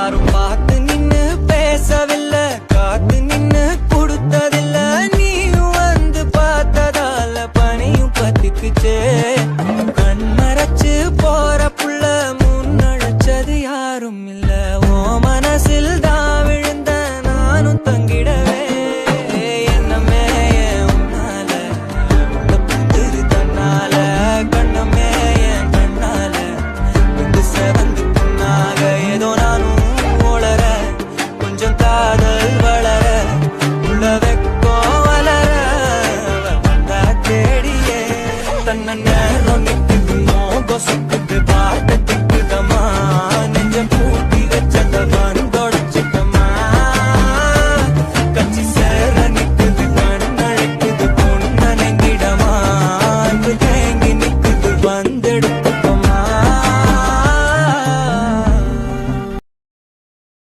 யாரும் பார்த்து நின்னு பேசவில்லை, காத்து நின்னு கொடுத்ததில்லை. நீயும் வந்து பார்த்ததால பனியும் பத்திக்குச்சே. கண் மறைச்சு போற புள்ள முன்னழைச்சது யாரும் இல்ல. ஓ மனசில் தான் விழுந்த நானும் தங்கிடவே. என்னமே உன்னால புத்துரு தன்னால, கண்ணமே என் கண்ணால வந்து செவந்து புண்ணாக. ஏதோ நானும் உளர, கொஞ்சம் காதல் வளர, உள்ள வெக்கம் வளர வந்தா தேடியே. தன்ன நேரம் நிக்குது, மோகம் சுக்குது, பாட்ட திக்குதமா, நெஞ்சம் பூட்டி வச்சதமா.